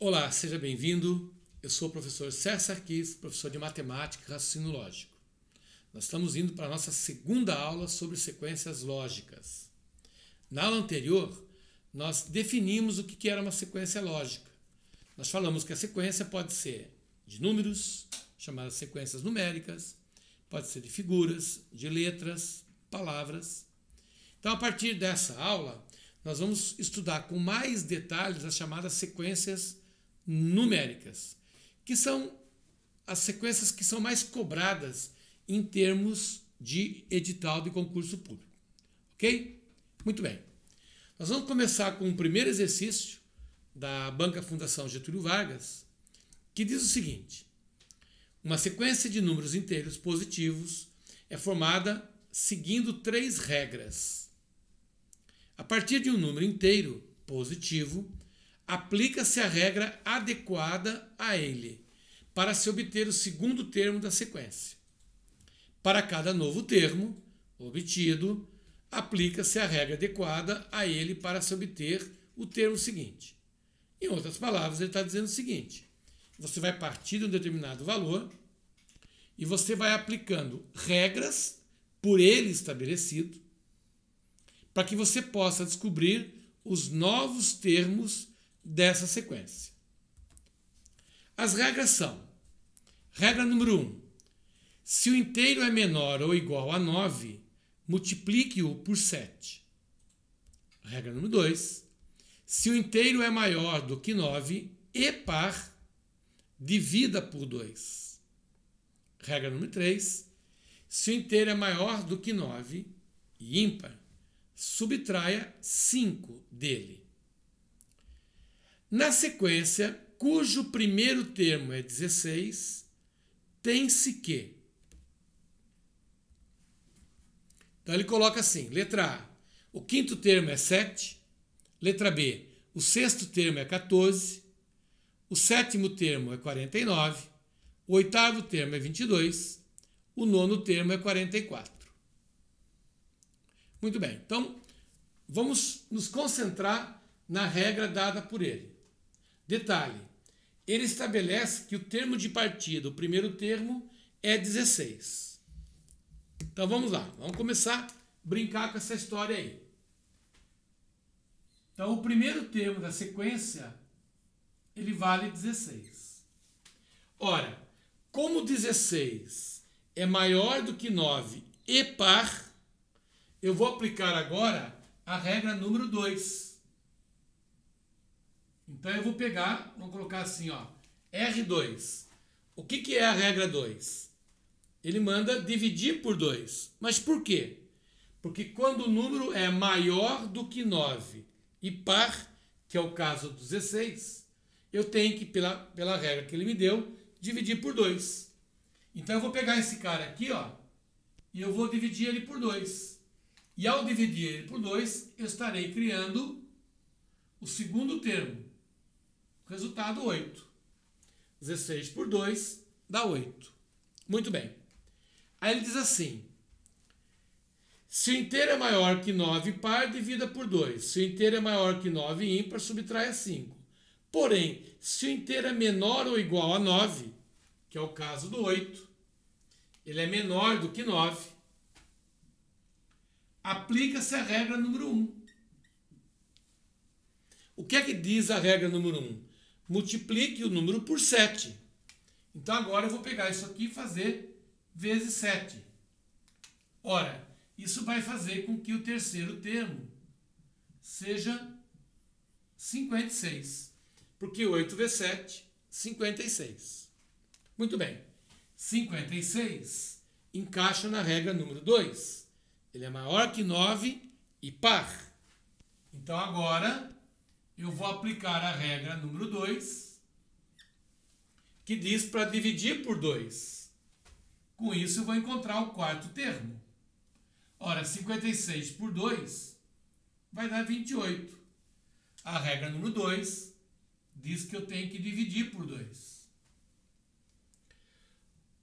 Olá, seja bem-vindo. Eu sou o professor Sérgio Sarquis, professor de Matemática e Raciocínio Lógico. Nós estamos indo para a nossa segunda aula sobre sequências lógicas. Na aula anterior, nós definimos o que era uma sequência lógica. Nós falamos que a sequência pode ser de números, chamadas sequências numéricas, pode ser de figuras, de letras, palavras. Então, a partir dessa aula, nós vamos estudar com mais detalhes as chamadas sequências numéricas, que são as sequências que são mais cobradas em termos de edital de concurso público. Ok? Muito bem. Nós vamos começar com o primeiro exercício da Banca Fundação Getúlio Vargas, que diz o seguinte: uma sequência de números inteiros positivos é formada seguindo três regras. A partir de um número inteiro positivo, aplica-se a regra adequada a ele, para se obter o segundo termo da sequência. Para cada novo termo obtido, aplica-se a regra adequada a ele para se obter o termo seguinte. Em outras palavras, ele está dizendo o seguinte: você vai partir de um determinado valor e você vai aplicando regras por ele estabelecido para que você possa descobrir os novos termos dessa sequência. As regras são: regra número 1. Se o inteiro é menor ou igual a 9, multiplique-o por 7. Regra número 2. Se o inteiro é maior do que 9 e par, divida por 2. Regra número 3. Se o inteiro é maior do que 9 e ímpar, subtraia 5 dele. Na sequência, cujo primeiro termo é 16, tem-se que. Então ele coloca assim: letra A, o quinto termo é 7. Letra B, o sexto termo é 14. O sétimo termo é 49. O oitavo termo é 22. O nono termo é 44. Muito bem, então vamos nos concentrar na regra dada por ele. Detalhe: ele estabelece que o termo de partida, o primeiro termo, é 16. Então vamos lá, vamos começar a brincar com essa história aí. Então o primeiro termo da sequência, ele vale 16. Ora, como 16 é maior do que 9 e par, eu vou aplicar agora a regra número 2. Então eu vou pegar, vamos colocar assim, ó, R2. O que é a regra 2? Ele manda dividir por 2. Mas por quê? Porque quando o número é maior do que 9 e par, que é o caso do 16, eu tenho que, pela regra que ele me deu, dividir por 2. Então eu vou pegar esse cara aqui, ó, e eu vou dividir ele por 2. E ao dividir ele por 2, eu estarei criando o segundo termo. Resultado 8. 16 por 2 dá 8. Muito bem. Aí ele diz assim: se o inteiro é maior que 9 par, divida por 2. Se o inteiro é maior que 9 ímpar, subtraia 5. Porém, se o inteiro é menor ou igual a 9, que é o caso do 8, ele é menor do que 9, aplica-se a regra número 1. O que é que diz a regra número 1? Multiplique o número por 7. Então agora eu vou pegar isso aqui e fazer vezes 7. Ora, isso vai fazer com que o terceiro termo seja 56. Porque 8 vezes 7, 56. Muito bem. 56 encaixa na regra número 2. Ele é maior que 9 e par. Então agora eu vou aplicar a regra número 2, que diz para dividir por 2. Com isso eu vou encontrar o quarto termo. Ora, 56 por 2 vai dar 28. A regra número 2 diz que eu tenho que dividir por 2.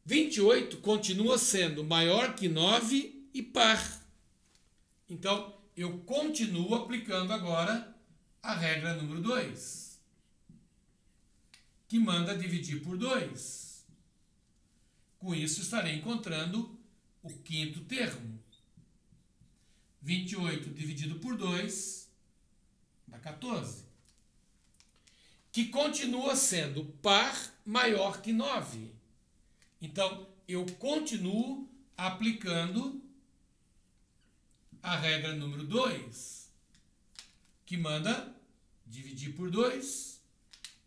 28 continua sendo maior que 9 e par. Então, eu continuo aplicando agora a regra número 2. que manda dividir por 2. Com isso, estarei encontrando o quinto termo. 28 dividido por 2 dá 14. Que continua sendo par maior que 9. Então, eu continuo aplicando a regra número 2, que manda dividir por 2.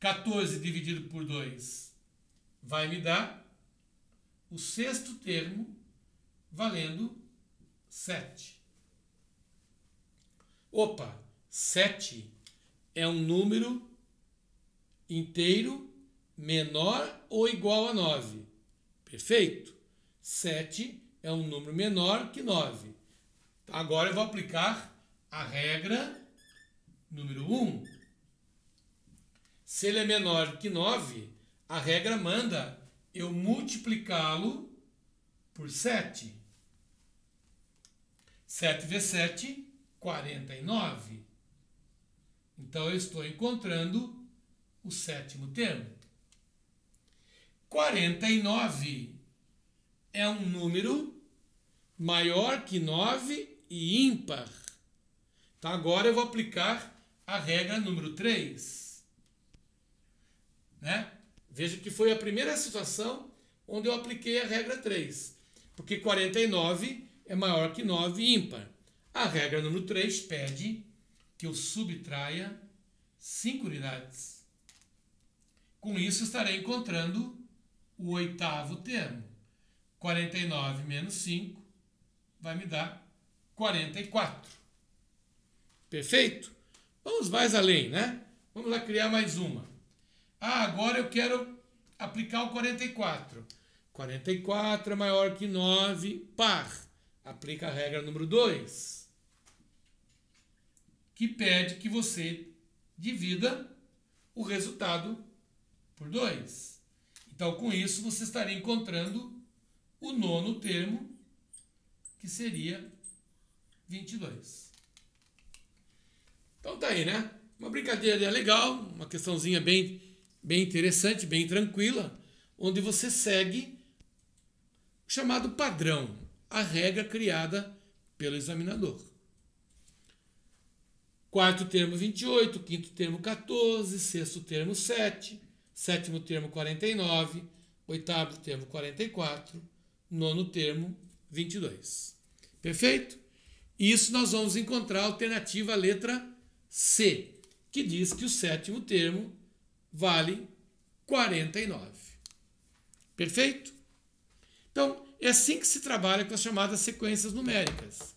14 dividido por 2 vai me dar o sexto termo, valendo 7. Opa, 7 é um número inteiro menor ou igual a 9. Perfeito? 7 é um número menor que 9. Agora eu vou aplicar a regra número 1. Se ele é menor que 9, a regra manda eu multiplicá-lo por 7. 7 vezes 7, 49. Então, eu estou encontrando o sétimo termo. 49 é um número maior que 9 e ímpar. Então, agora eu vou aplicar a regra número 3. Né? Veja que foi a primeira situação onde eu apliquei a regra 3. Porque 49 é maior que 9 ímpar. A regra número 3 pede que eu subtraia 5 unidades. Com isso, estarei encontrando o oitavo termo. 49 menos 5 vai me dar 44. Perfeito? Vamos mais além, né? Vamos lá criar mais uma. Agora eu quero aplicar o 44. 44 é maior que 9, par. Aplica a regra número 2, que pede que você divida o resultado por 2. Então, com isso, você estaria encontrando o nono termo, que seria 22. Então, tá aí, né? Uma brincadeira legal, uma questãozinha bem interessante, bem tranquila, onde você segue o chamado padrão, a regra criada pelo examinador. Quarto termo 28, quinto termo 14, sexto termo 7, sétimo termo 49, oitavo termo 44, nono termo 22. Perfeito? Isso nós vamos encontrar a alternativa letra C, que diz que o sétimo termo vale 49. Perfeito? Então, é assim que se trabalha com as chamadas sequências numéricas.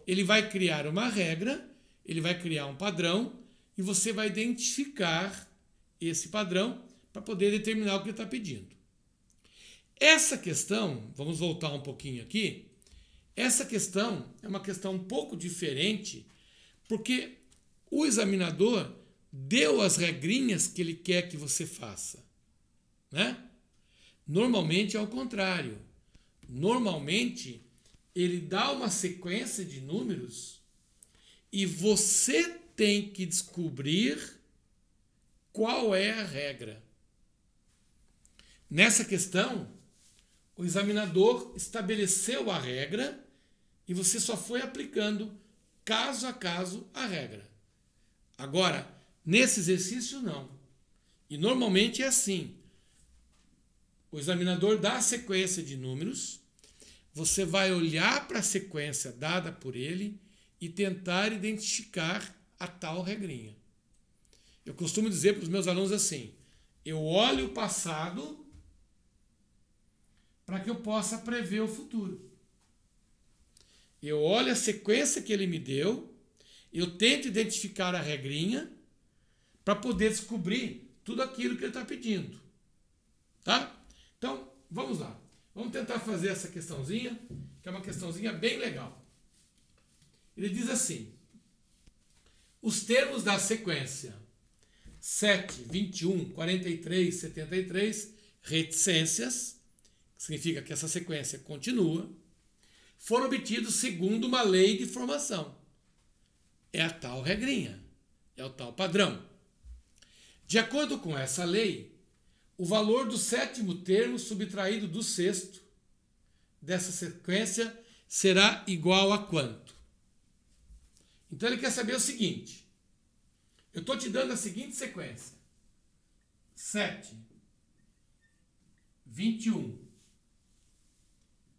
Ele vai criar uma regra, ele vai criar um padrão e você vai identificar esse padrão para poder determinar o que ele está pedindo. Essa questão, vamos voltar um pouquinho aqui, essa questão é uma questão um pouco diferente, porque o examinador deu as regrinhas que ele quer que você faça, né? Normalmente é o contrário. Normalmente, ele dá uma sequência de números e você tem que descobrir qual é a regra. Nessa questão, o examinador estabeleceu a regra e você só foi aplicando caso a caso a regra. Agora, nesse exercício, não. E normalmente é assim. O examinador dá a sequência de números, você vai olhar para a sequência dada por ele e tentar identificar a tal regrinha. Eu costumo dizer para os meus alunos assim, eu olho o passado para que eu possa prever o futuro. Eu olho a sequência que ele me deu, eu tento identificar a regrinha para poder descobrir tudo aquilo que ele está pedindo. Tá? Então, vamos lá. Vamos tentar fazer essa questãozinha, que é uma questãozinha bem legal. Ele diz assim, os termos da sequência 7, 21, 43, 73, reticências, que significa que essa sequência continua, foram obtidos segundo uma lei de formação. É a tal regrinha, é o tal padrão. De acordo com essa lei, o valor do sétimo termo subtraído do sexto dessa sequência será igual a quanto? Então ele quer saber o seguinte. Eu estou te dando a seguinte sequência. 7, 21,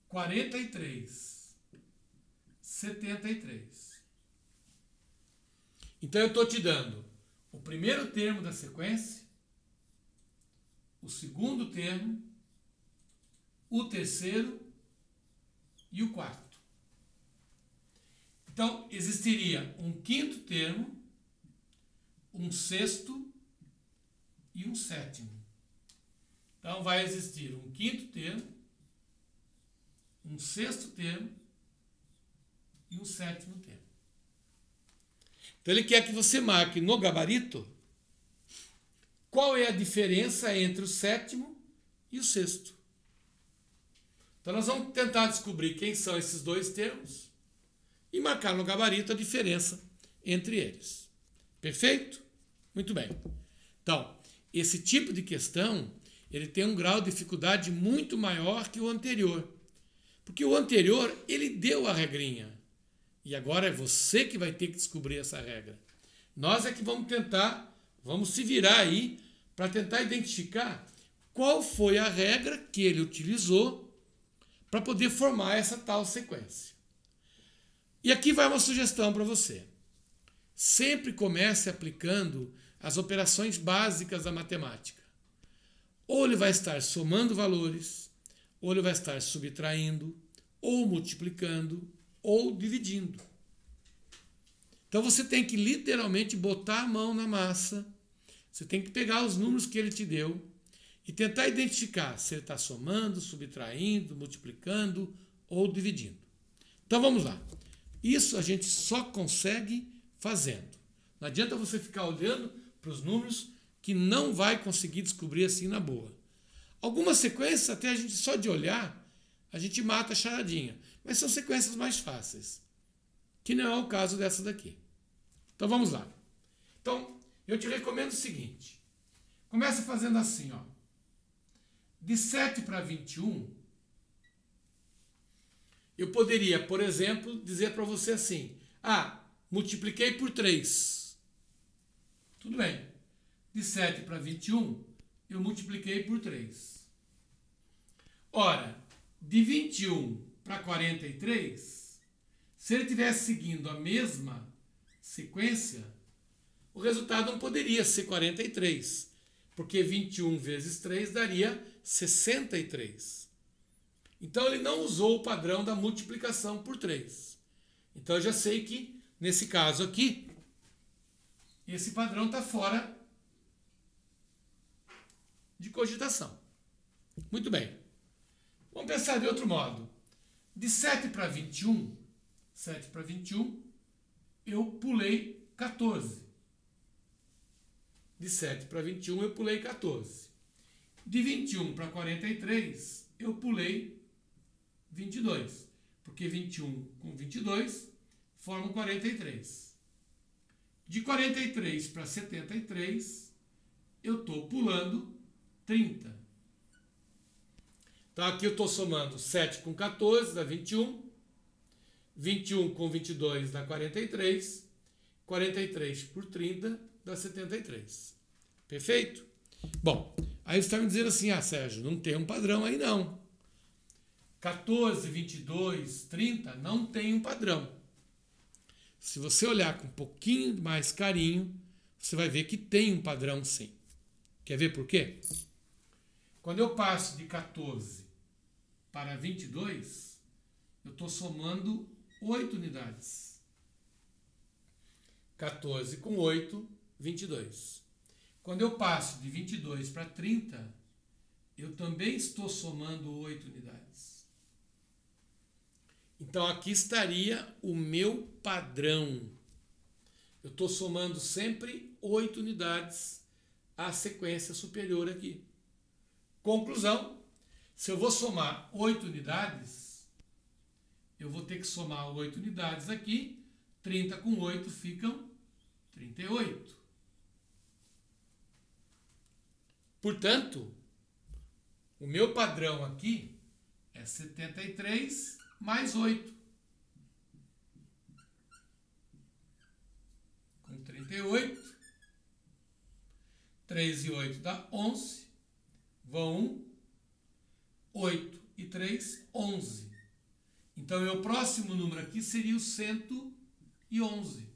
43, 73. Então eu estou te dando o primeiro termo da sequência, o segundo termo, o terceiro e o quarto. Então existiria um quinto termo, um sexto e um sétimo. Então vai existir um quinto termo, um sexto termo e um sétimo termo. Então ele quer que você marque no gabarito qual é a diferença entre o sétimo e o sexto. Então nós vamos tentar descobrir quem são esses dois termos e marcar no gabarito a diferença entre eles. Perfeito? Muito bem. Então, esse tipo de questão, ele tem um grau de dificuldade muito maior que o anterior. Porque o anterior, ele deu a regrinha. E agora é você que vai ter que descobrir essa regra. Nós é que vamos se virar aí para tentar identificar qual foi a regra que ele utilizou para poder formar essa tal sequência. E aqui vai uma sugestão para você. Sempre comece aplicando as operações básicas da matemática. Ou ele vai estar somando valores, ou ele vai estar subtraindo, ou multiplicando, ou dividindo. Então você tem que literalmente botar a mão na massa, você tem que pegar os números que ele te deu e tentar identificar se ele está somando, subtraindo, multiplicando ou dividindo. Então vamos lá. Isso a gente só consegue fazendo. Não adianta você ficar olhando para os números que não vai conseguir descobrir assim na boa. Algumas sequências, até a gente só de olhar, a gente mata a charadinha. Mas são sequências mais fáceis, que não é o caso dessa daqui. Então vamos lá. Então, eu te recomendo o seguinte. Começa fazendo assim, ó. De 7 para 21, eu poderia, por exemplo, dizer para você assim: multipliquei por 3. Tudo bem. De 7 para 21, eu multipliquei por 3. Ora, de 21 para 43, se ele estivesse seguindo a mesma sequência, o resultado não poderia ser 43, porque 21 vezes 3 daria 63. Então ele não usou o padrão da multiplicação por 3. Então eu já sei que, nesse caso aqui, esse padrão está fora de cogitação. Muito bem. Vamos pensar de outro modo. De 7 para 21, eu pulei 14. De 7 para 21, eu pulei 14. De 21 para 43, eu pulei 22. Porque 21 com 22 formam 43. De 43 para 73, eu estou pulando 30. Então aqui eu estou somando 7 com 14, dá 21. 21 com 22 dá 43. 43 por 30 dá 73. Perfeito? Bom, aí você está me dizendo assim: Sérgio, não tem um padrão aí não. 14, 22, 30 não tem um padrão. Se você olhar com um pouquinho mais carinho, você vai ver que tem um padrão sim. Quer ver por quê? Quando eu passo de 14 para 22, eu estou somando 8 unidades. 14 com 8, 22. Quando eu passo de 22 para 30, eu também estou somando 8 unidades. Então aqui estaria o meu padrão. Eu estou somando sempre 8 unidades à sequência superior aqui. Conclusão: se eu vou somar 8 unidades, eu vou ter que somar 8 unidades aqui. 30 com 8 ficam 38. Portanto, O meu padrão aqui é 73 mais 8. Com 38. 3 e 8 dá 11. Vão 1. 8 e 3, 11. Então, meu próximo número aqui seria o 111.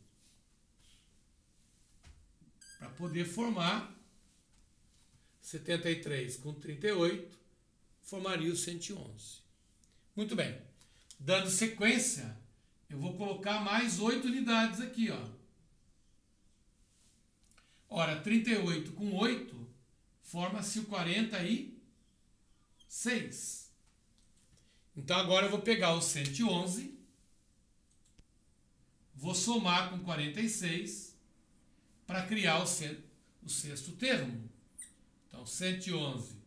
Para poder formar 73 com 38, formaria o 111. Muito bem. Dando sequência, eu vou colocar mais 8 unidades aqui, ó. Ora, 38 com 8, forma-se o 46. Então, agora eu vou pegar o 111, vou somar com 46 para criar o sexto termo. Então, 111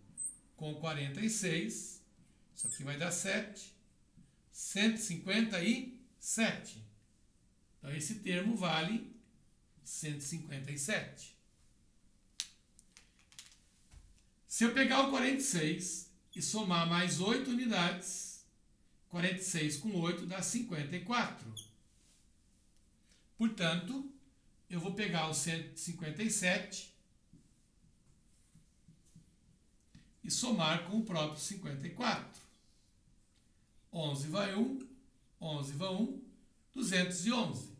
com 46, isso aqui vai dar 7, 157. Então, esse termo vale 157. Se eu pegar o 46 e somar mais 8 unidades, 46 com 8 dá 54. Portanto, eu vou pegar o 157 e somar com o próprio 54. 11 vai 1, 11 vai 1, 211.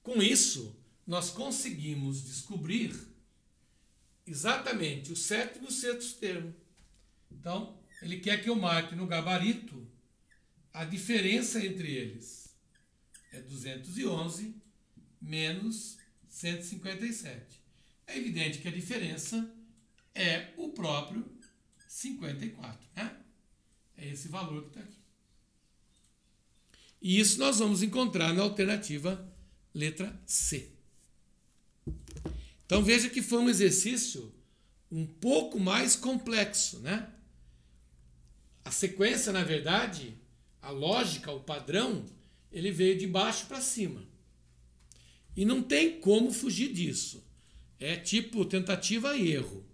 Com isso, nós conseguimos descobrir exatamente o sétimo e o sexto termo. Então, ele quer que eu marque no gabarito a diferença entre eles. É 211 menos 157. É evidente que a diferença é o próprio 54. Né? É esse valor que está aqui. E isso nós vamos encontrar na alternativa letra C. Então veja que foi um exercício um pouco mais complexo, né? A sequência, na verdade, a lógica, o padrão, ele veio de baixo para cima. E não tem como fugir disso. É tipo tentativa e erro.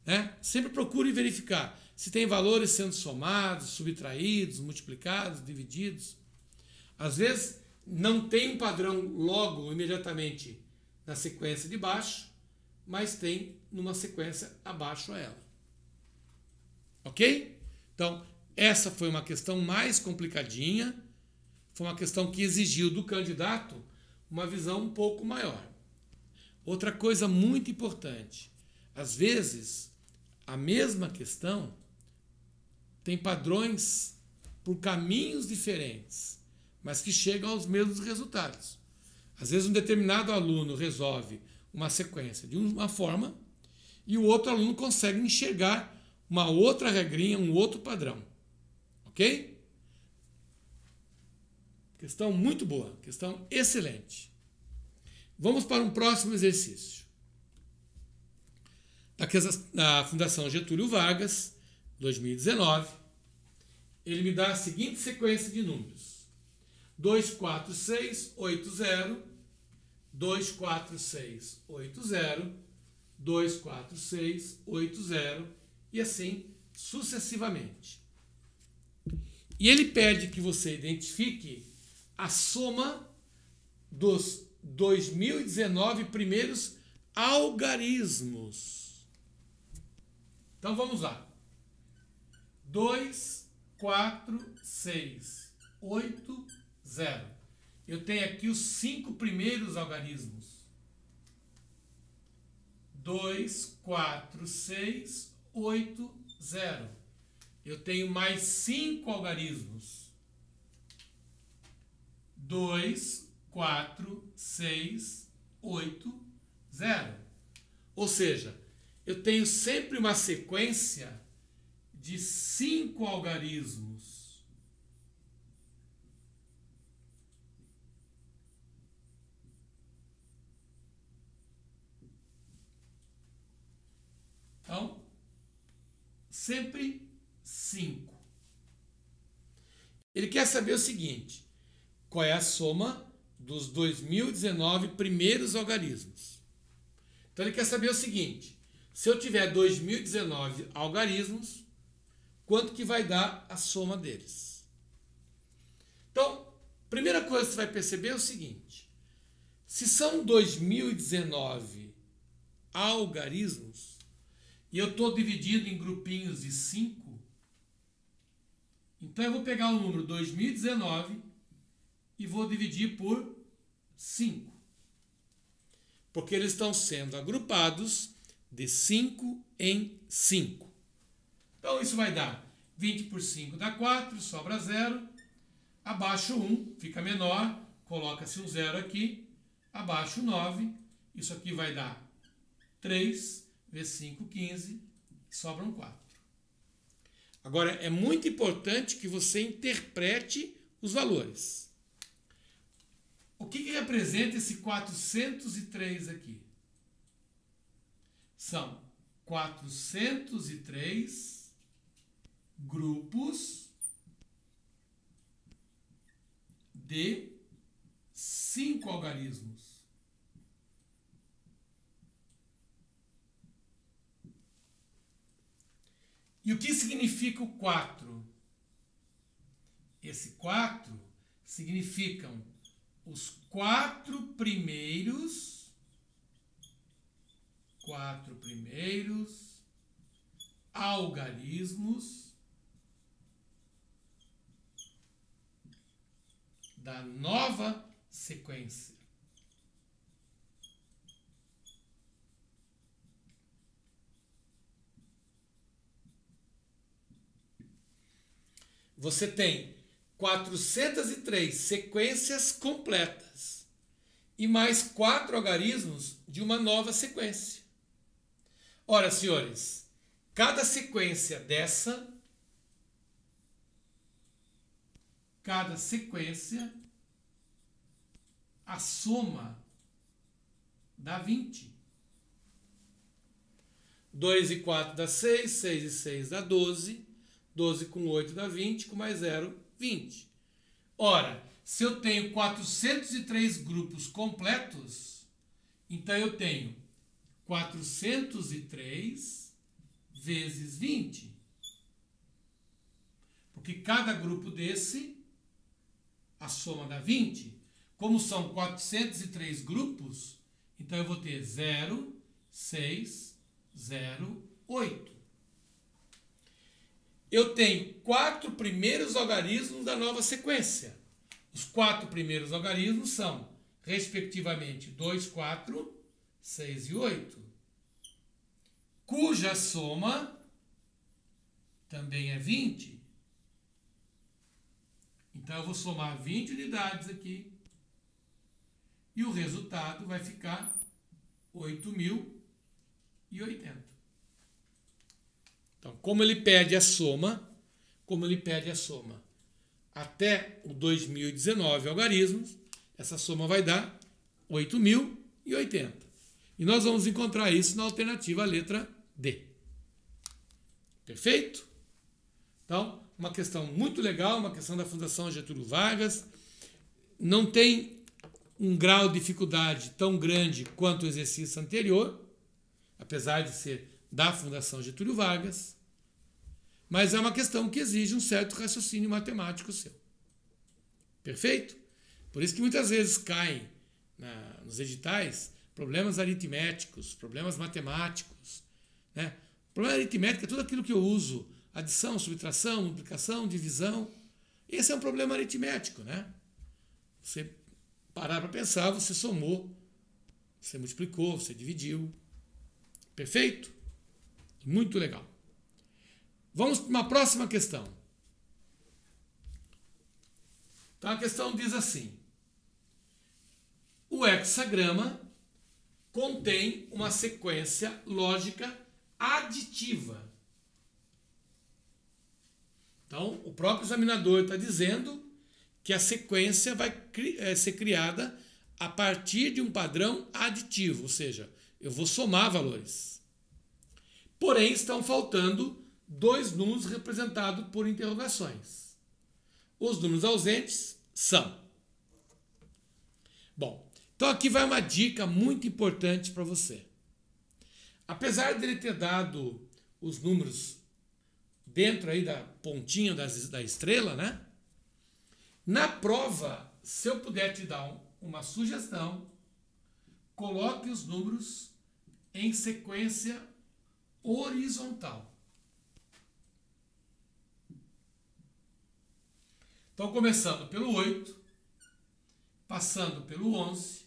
Né? Sempre procure verificar se tem valores sendo somados, subtraídos, multiplicados, divididos. Às vezes não tem um padrão logo, imediatamente, na sequência de baixo, mas tem numa sequência abaixo a ela. Ok? Então, essa foi uma questão mais complicadinha, foi uma questão que exigiu do candidato uma visão um pouco maior. Outra coisa muito importante, às vezes, a mesma questão tem padrões por caminhos diferentes, mas que chegam aos mesmos resultados. Às vezes, um determinado aluno resolve uma sequência de uma forma e o outro aluno consegue enxergar uma outra regrinha, um outro padrão. Ok? Questão muito boa, questão excelente. Vamos para um próximo exercício. Da Fundação Getúlio Vargas, 2019, ele me dá a seguinte sequência de números. 24680, 24680, 24680 e assim sucessivamente. E ele pede que você identifique a soma dos 2019 primeiros algarismos. Então vamos lá. 24680. Eu tenho aqui os 5 primeiros algarismos. 24680. Eu tenho mais 5 algarismos. 24680. Ou seja, eu tenho sempre uma sequência de 5 algarismos. Então, sempre 5. Ele quer saber o seguinte: qual é a soma dos 2019 primeiros algarismos? Então ele quer saber o seguinte: se eu tiver 2019 algarismos, quanto que vai dar a soma deles? Então, primeira coisa que você vai perceber é o seguinte: se são 2019 algarismos e eu estou dividindo em grupinhos de 5, então eu vou pegar o número 2019 e vou dividir por 5. Porque eles estão sendo agrupados de 5 em 5. Então isso vai dar 20 por 5 dá 4, sobra 0. Abaixo 1, fica menor, coloca-se um 0 aqui. Abaixo 9, isso aqui vai dar 3 vezes 5, 15, sobram 4. Agora, é muito importante que você interprete os valores. O que representa esse 403 aqui? São 403 grupos de 5 algarismos. E o que significa o 4? Esse 4 significam os 4 primeiros algarismos da nova sequência. Você tem 403 sequências completas e mais 4 algarismos de uma nova sequência. Ora, senhores, cada sequência dessa, a soma dá 20. 2 e 4 dá 6, 6 e 6 dá 12, 12 com 8 dá 20, com mais 0, 20. Ora, se eu tenho 403 grupos completos, então eu tenho 403 vezes 20. Porque cada grupo desse, a soma dá 20. Como são 403 grupos, então eu vou ter 0, 6, 0, 8. Eu tenho 4 primeiros algarismos da nova sequência. Os 4 primeiros algarismos são, respectivamente, 2, 4, 6 e 8, cuja soma também é 20. Então, eu vou somar 20 unidades aqui e o resultado vai ficar 8.080. Então, como ele pede a soma até o 2019 algarismos, essa soma vai dar 8.080. E nós vamos encontrar isso na alternativa letra D. Perfeito? Então, uma questão muito legal, uma questão da Fundação Getúlio Vargas. Não tem um grau de dificuldade tão grande quanto o exercício anterior, apesar de ser da Fundação Getúlio Vargas, mas é uma questão que exige um certo raciocínio matemático seu. Perfeito? Por isso que muitas vezes caem nos editais problemas aritméticos, problemas matemáticos, né? Problema aritmético é tudo aquilo que eu uso, adição, subtração, multiplicação, divisão. Esse é um problema aritmético, né? Você parar para pensar, você somou, você multiplicou, você dividiu. Perfeito? Muito legal. Vamos para uma próxima questão. Então a questão diz assim: o hexagrama contém uma sequência lógica aditiva. Então, o próprio examinador está dizendo que a sequência vai ser criada a partir de um padrão aditivo, ou seja, eu vou somar valores. Porém, estão faltando 2 números representados por interrogações. Os números ausentes são. Bom, então aqui vai uma dica muito importante para você. Apesar dele ter dado os números dentro aí da pontinha da estrela, né? Na prova, se eu puder te dar uma sugestão, coloque os números em sequência horizontal. Então, começando pelo 8, passando pelo 11,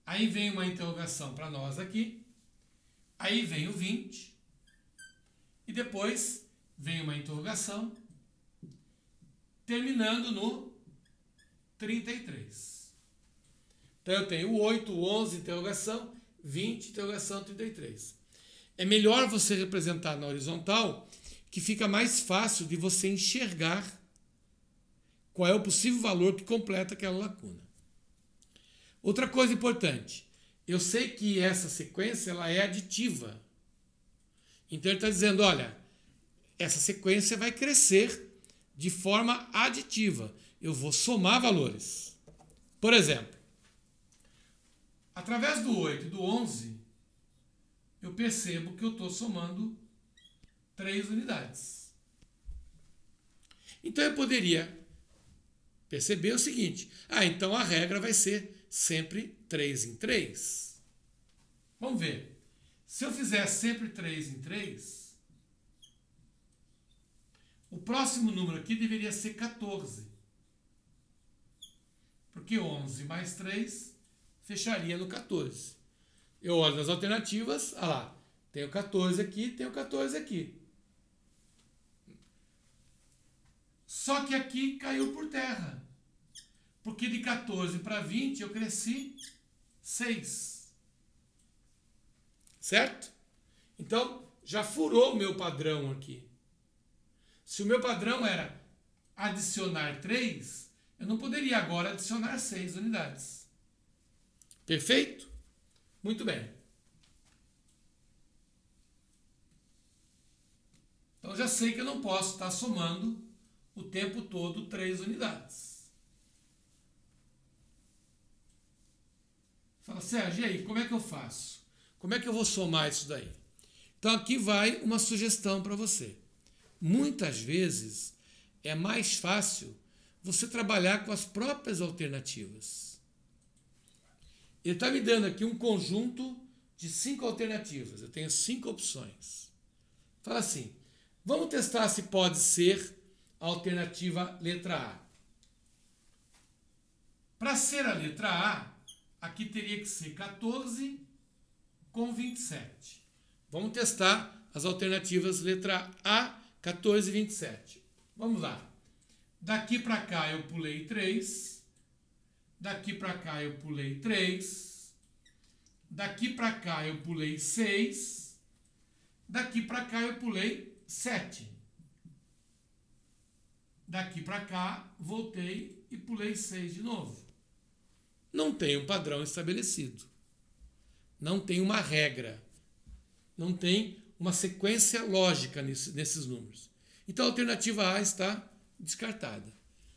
aí vem uma interrogação para nós aqui, aí vem o 20, e depois vem uma interrogação, terminando no 33. Então, eu tenho o 8, o 11, interrogação, 20, interrogação, 33. É melhor você representar na horizontal, que fica mais fácil de você enxergar qual é o possível valor que completa aquela lacuna. Outra coisa importante, eu sei que essa sequência ela é aditiva. Então ele está dizendo, olha, essa sequência vai crescer de forma aditiva. Eu vou somar valores. Por exemplo, através do 8 e do 11, eu percebo que eu estou somando 3 unidades. Então eu poderia perceber o seguinte, então a regra vai ser sempre 3 em 3. Vamos ver. Se eu fizer sempre 3 em 3, o próximo número aqui deveria ser 14. Porque 11 mais 3 fecharia no 14. Eu olho nas alternativas, olha lá, tem o 14 aqui, tem o 14 aqui. Só que aqui caiu por terra. Porque de 14 para 20 eu cresci 6. Certo? Então, já furou o meu padrão aqui. Se o meu padrão era adicionar 3, eu não poderia agora adicionar 6 unidades. Perfeito? Muito bem. Então, já sei que eu não posso estar somando o tempo todo 3 unidades. Fala, Sérgio, e aí, como é que eu faço? Como é que eu vou somar isso daí? Então, aqui vai uma sugestão para você. Muitas vezes é mais fácil você trabalhar com as próprias alternativas. Ele está me dando aqui um conjunto de 5 alternativas. Eu tenho 5 opções. Fala assim, vamos testar se pode ser a alternativa letra A. Para ser a letra A, aqui teria que ser 14 com 27. Vamos testar as alternativas letra A, 14 e 27. Vamos lá. Daqui para cá eu pulei 3. Daqui para cá eu pulei 3. Daqui para cá eu pulei 6. Daqui para cá eu pulei 7. Daqui para cá voltei e pulei 6 de novo. Não tem um padrão estabelecido. Não tem uma regra. Não tem uma sequência lógica nesses números. Então a alternativa A está descartada.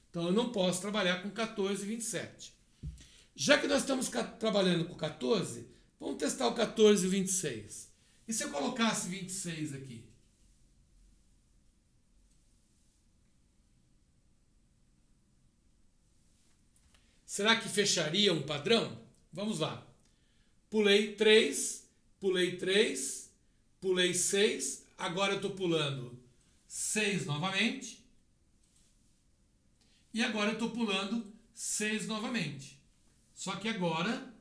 Então eu não posso trabalhar com 14 e 27. Já que nós estamos trabalhando com 14, vamos testar o 14 e 26. E se eu colocasse 26 aqui? Será que fecharia um padrão? Vamos lá. Pulei 3, pulei 3, pulei 6, agora eu estou pulando 6 novamente. E agora eu estou pulando 6 novamente. Só que agora,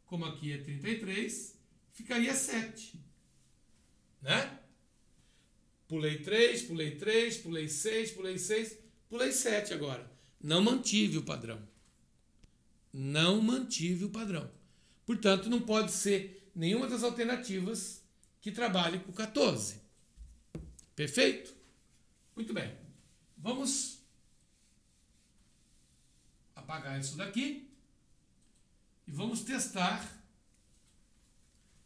como aqui é 33, ficaria 7. Né? Pulei 3, pulei 3, pulei 6, pulei 6, pulei 7 agora. Não mantive o padrão. Não mantive o padrão. Portanto, não pode ser nenhuma das alternativas que trabalhe com 14. Perfeito? Muito bem. Vamos apagar isso daqui e vamos testar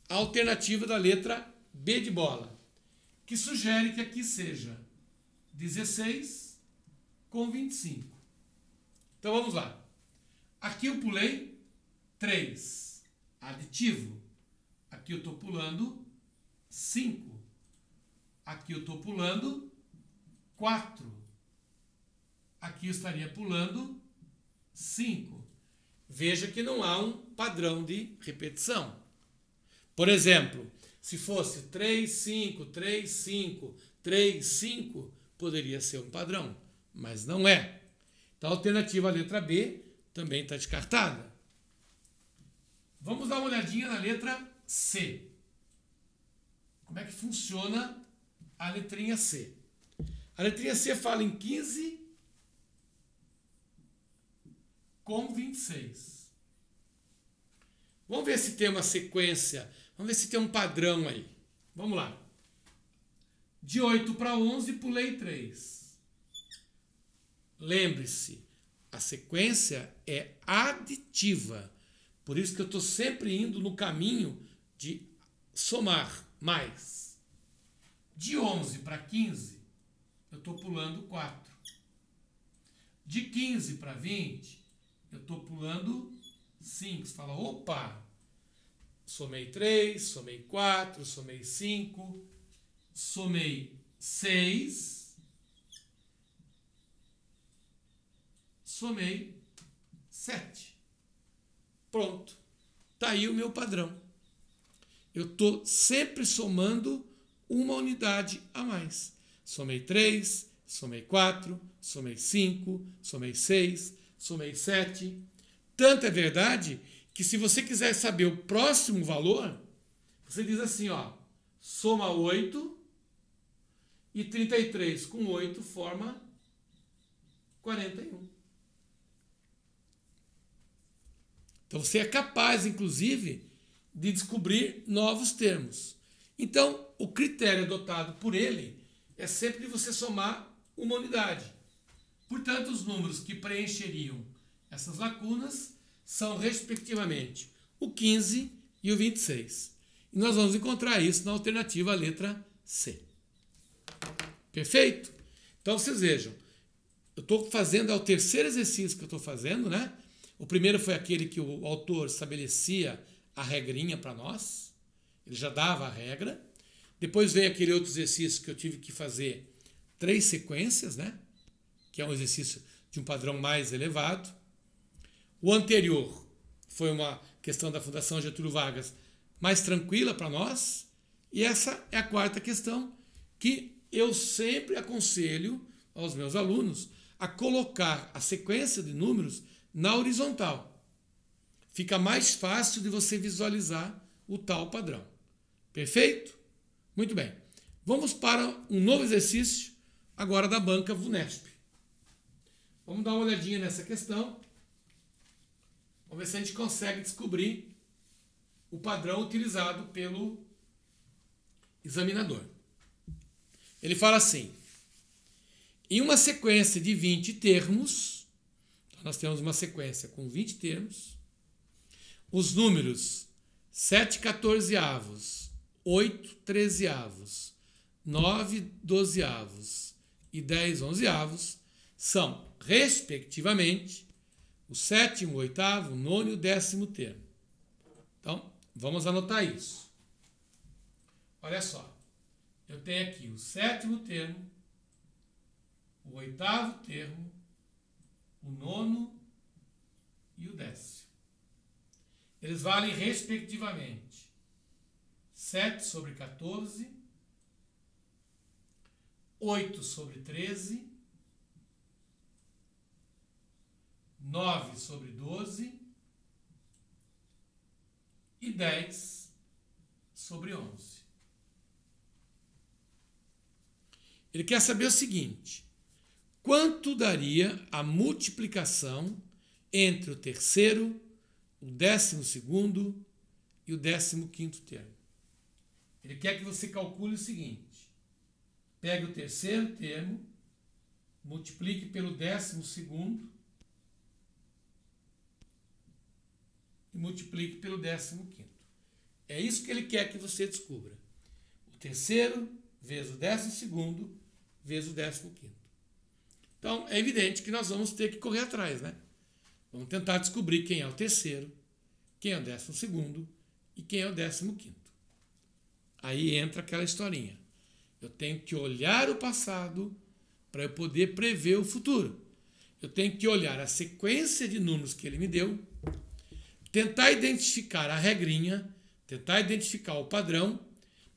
a alternativa da letra B de bola, que sugere que aqui seja 16 com 25. Então vamos lá. Aqui eu pulei 3, aditivo. Aqui eu estou pulando 5. Aqui eu estou pulando 4. Aqui eu estaria pulando 5. Veja que não há um padrão de repetição. Por exemplo, se fosse 3, 5, 3, 5, 3, 5, poderia ser um padrão, mas não é. Então, a alternativa, a letra B, também está descartada. Vamos dar uma olhadinha na letra C. Como é que funciona a letrinha C? A letrinha C fala em 15 com 26. Vamos ver se tem uma sequência, vamos ver se tem um padrão aí. Vamos lá. De 8 para 11, pulei 3. Lembre-se, a sequência é aditiva. Por isso que eu estou sempre indo no caminho de somar mais. De 11 para 15, eu estou pulando 4. De 15 para 20, eu estou pulando 5. Você fala, opa, somei 3, somei 4, somei 5, somei 6, somei 7. Pronto. Está aí o meu padrão. Eu estou sempre somando uma unidade a mais. Somei 3, somei 4, somei 5, somei 6, somei 7. Tanto é verdade que se você quiser saber o próximo valor, você diz assim, ó, soma 8 e 33 com 8 forma 41. Então você é capaz, inclusive, de descobrir novos termos. Então, o critério adotado por ele é sempre de você somar uma unidade. Portanto, os números que preencheriam essas lacunas são, respectivamente, o 15 e o 26. E nós vamos encontrar isso na alternativa à letra C. Perfeito? Então, vocês vejam, eu estou fazendo, é o terceiro exercício que eu estou fazendo, né? O primeiro foi aquele que o autor estabelecia a regrinha para nós. Ele já dava a regra. Depois veio aquele outro exercício que eu tive que fazer 3 sequências, né? Que é um exercício de um padrão mais elevado. O anterior foi uma questão da Fundação Getúlio Vargas mais tranquila para nós. E essa é a quarta questão que eu sempre aconselho aos meus alunos a colocar a sequência de números na horizontal. Fica mais fácil de você visualizar o tal padrão. Perfeito? Muito bem. Vamos para um novo exercício, agora da banca VUNESP. Vamos dar uma olhadinha nessa questão. Vamos ver se a gente consegue descobrir o padrão utilizado pelo examinador. Ele fala assim, em uma sequência de 20 termos, nós temos uma sequência com 20 termos, os números 7 14avos, 8 13avos, 9 12avos e 10 11avos são, respectivamente, o 7º, o 8º, o 9º e o 10º termo. Então, vamos anotar isso. Olha só, eu tenho aqui o 7º termo, o 8º termo, o 9º e o 10º. Eles valem, respectivamente, 7 sobre 14, 8 sobre 13, 9 sobre 12 e 10 sobre 11. Ele quer saber o seguinte, quanto daria a multiplicação entre o terceiro, o 12º e o 15º termo. Ele quer que você calcule o seguinte, pegue o terceiro termo, multiplique pelo 12º e multiplique pelo 15º. É isso que ele quer que você descubra. O terceiro vezes o 12º vezes o 15º. Então, é evidente que nós vamos ter que correr atrás, né? Vamos tentar descobrir quem é o terceiro, quem é o 12º e quem é o 15º. Aí entra aquela historinha. Eu tenho que olhar o passado para eu poder prever o futuro. Eu tenho que olhar a sequência de números que ele me deu, tentar identificar a regrinha, tentar identificar o padrão,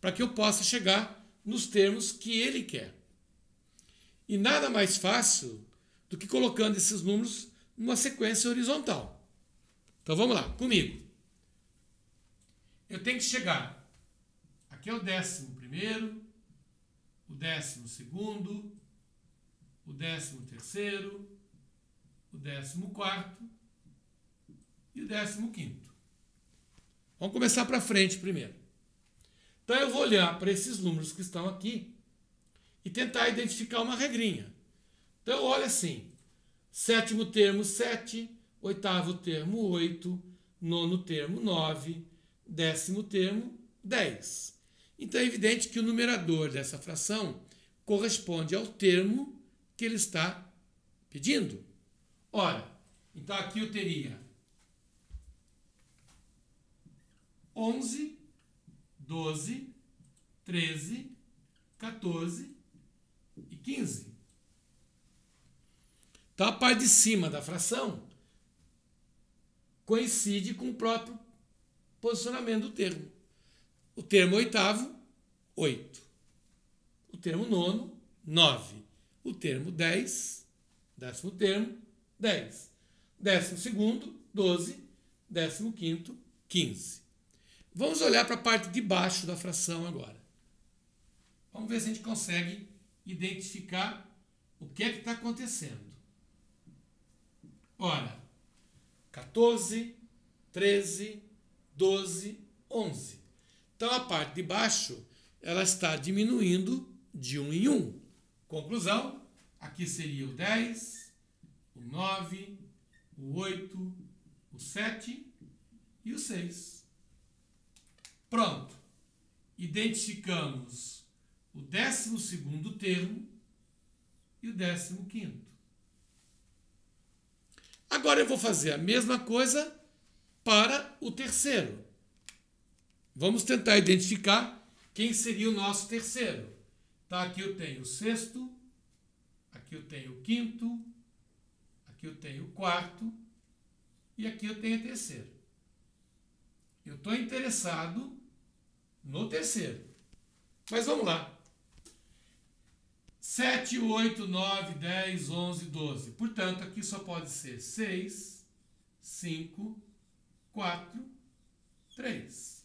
para que eu possa chegar nos termos que ele quer. E nada mais fácil do que colocando esses números numa sequência horizontal. Então vamos lá, comigo. Eu tenho que chegar. Aqui é o 11º, o 12º, o 13º, o 14º e o 15º. Vamos começar para frente primeiro. Então eu vou olhar para esses números que estão aqui e tentar identificar uma regrinha. Então eu olho assim: 7º termo 7, 8º termo 8, 9º termo 9, 10º termo 10. Então é evidente que o numerador dessa fração corresponde ao termo que ele está pedindo. Ora, então aqui eu teria 11, 12, 13, 14 e 15. Então a parte de cima da fração coincide com o próprio posicionamento do termo. O termo oitavo, 8. O termo nono, 9. O termo 10, 10º termo, 10. 12º, 12. 15º, 15. Vamos olhar para a parte de baixo da fração agora. Vamos ver se a gente consegue identificar o que é que está acontecendo. Ora, 14, 13, 12, 11. Então, a parte de baixo ela está diminuindo de 1 em 1. Conclusão, aqui seria o 10, o 9, o 8, o 7 e o 6. Pronto. Identificamos o 12º termo e o 15º. Agora eu vou fazer a mesma coisa para o terceiro. Vamos tentar identificar quem seria o nosso terceiro. Tá, aqui eu tenho o 6º, aqui eu tenho o 5º, aqui eu tenho o 4º e aqui eu tenho o terceiro. Eu estou interessado no terceiro. Mas vamos lá. 7, 8, 9, 10, 11, 12. Portanto, aqui só pode ser 6, 5, 4, 3.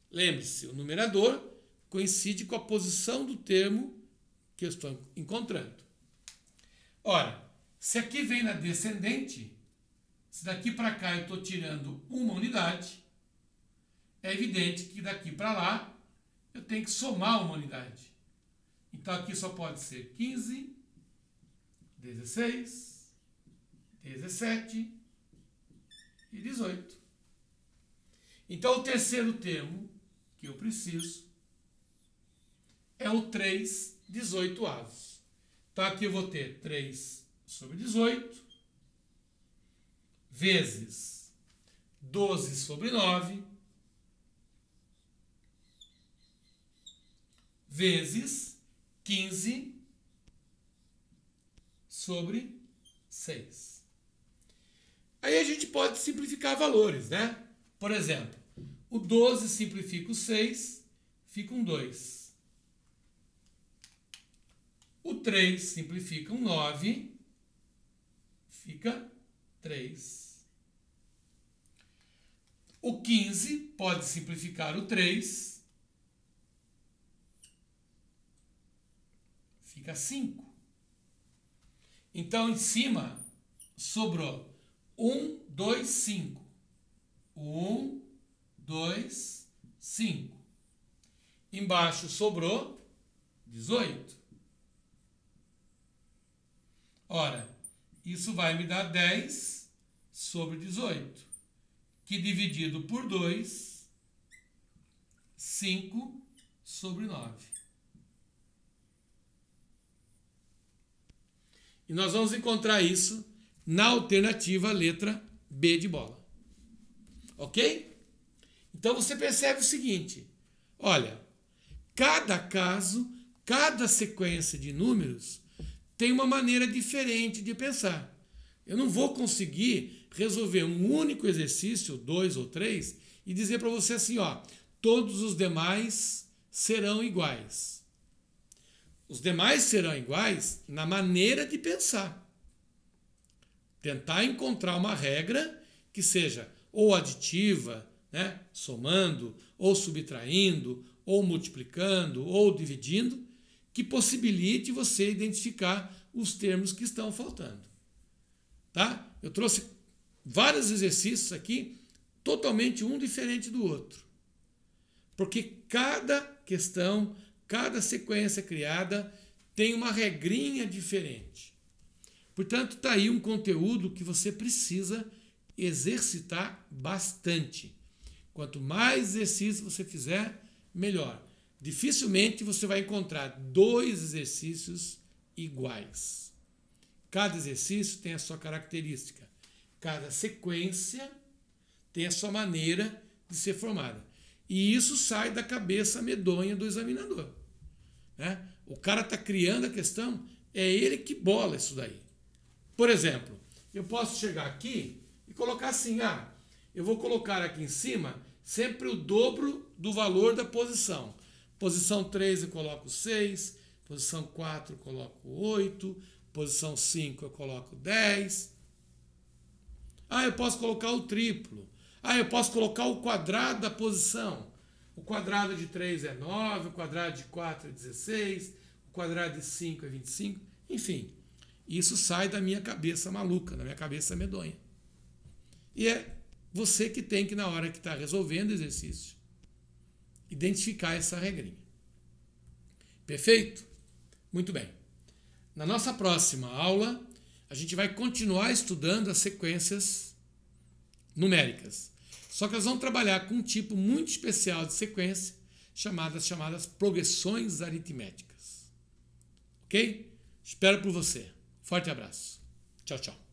Lembre-se, o numerador coincide com a posição do termo que eu estou encontrando. Ora, se aqui vem na descendente, se daqui para cá eu estou tirando uma unidade, é evidente que daqui para lá eu tenho que somar uma unidade. Então aqui só pode ser 15, 16, 17 e 18. Então o terceiro termo que eu preciso é o 3 18avos. Então aqui eu vou ter 3 sobre 18 vezes 12 sobre 9 vezes 15 sobre 6. Aí a gente pode simplificar valores, né? Por exemplo, o 12 simplifica o 6, fica um 2. O 3 simplifica um 9, fica 3. O 15 pode simplificar o 3, fica 5. Então, em cima, sobrou 1, 2, 5. 1, 2, 5. Embaixo sobrou 18. Ora, isso vai me dar 10 sobre 18, que dividido por 2, 5 sobre 9. E nós vamos encontrar isso na alternativa letra B de bola. Ok? Então você percebe o seguinte: Olha, cada caso, cada sequência de números tem uma maneira diferente de pensar. Eu não vou conseguir resolver um único exercício, 2 ou 3, e dizer para você assim, ó, todos os demais serão iguais. Os demais serão iguais na maneira de pensar. Tentar encontrar uma regra que seja ou aditiva, né, somando, ou subtraindo, ou multiplicando, ou dividindo, que possibilite você identificar os termos que estão faltando. Tá? Eu trouxe vários exercícios aqui, totalmente um diferente do outro. Porque cada questão, cada sequência criada tem uma regrinha diferente. Portanto, está aí um conteúdo que você precisa exercitar bastante. Quanto mais exercício você fizer, melhor. Dificilmente você vai encontrar 2 exercícios iguais. Cada exercício tem a sua característica. Cada sequência tem a sua maneira de ser formada. E isso sai da cabeça medonha do examinador, né? O cara está criando a questão, é ele que bola isso daí. Por exemplo, eu posso chegar aqui e colocar assim, eu vou colocar aqui em cima sempre o dobro do valor da posição. Posição 3 eu coloco 6, posição 4 eu coloco 8, posição 5 eu coloco 10. Eu posso colocar o triplo. Eu posso colocar o quadrado da posição. O quadrado de 3 é 9, o quadrado de 4 é 16, o quadrado de 5 é 25, enfim. Isso sai da minha cabeça maluca, da minha cabeça medonha. E é você que tem que, na hora que está resolvendo o exercício, identificar essa regrinha. Perfeito? Muito bem. Na nossa próxima aula, a gente vai continuar estudando as sequências numéricas. Só que nós vamos trabalhar com um tipo muito especial de sequência, chamadas progressões aritméticas. Ok? Espero por você. Forte abraço. Tchau, tchau.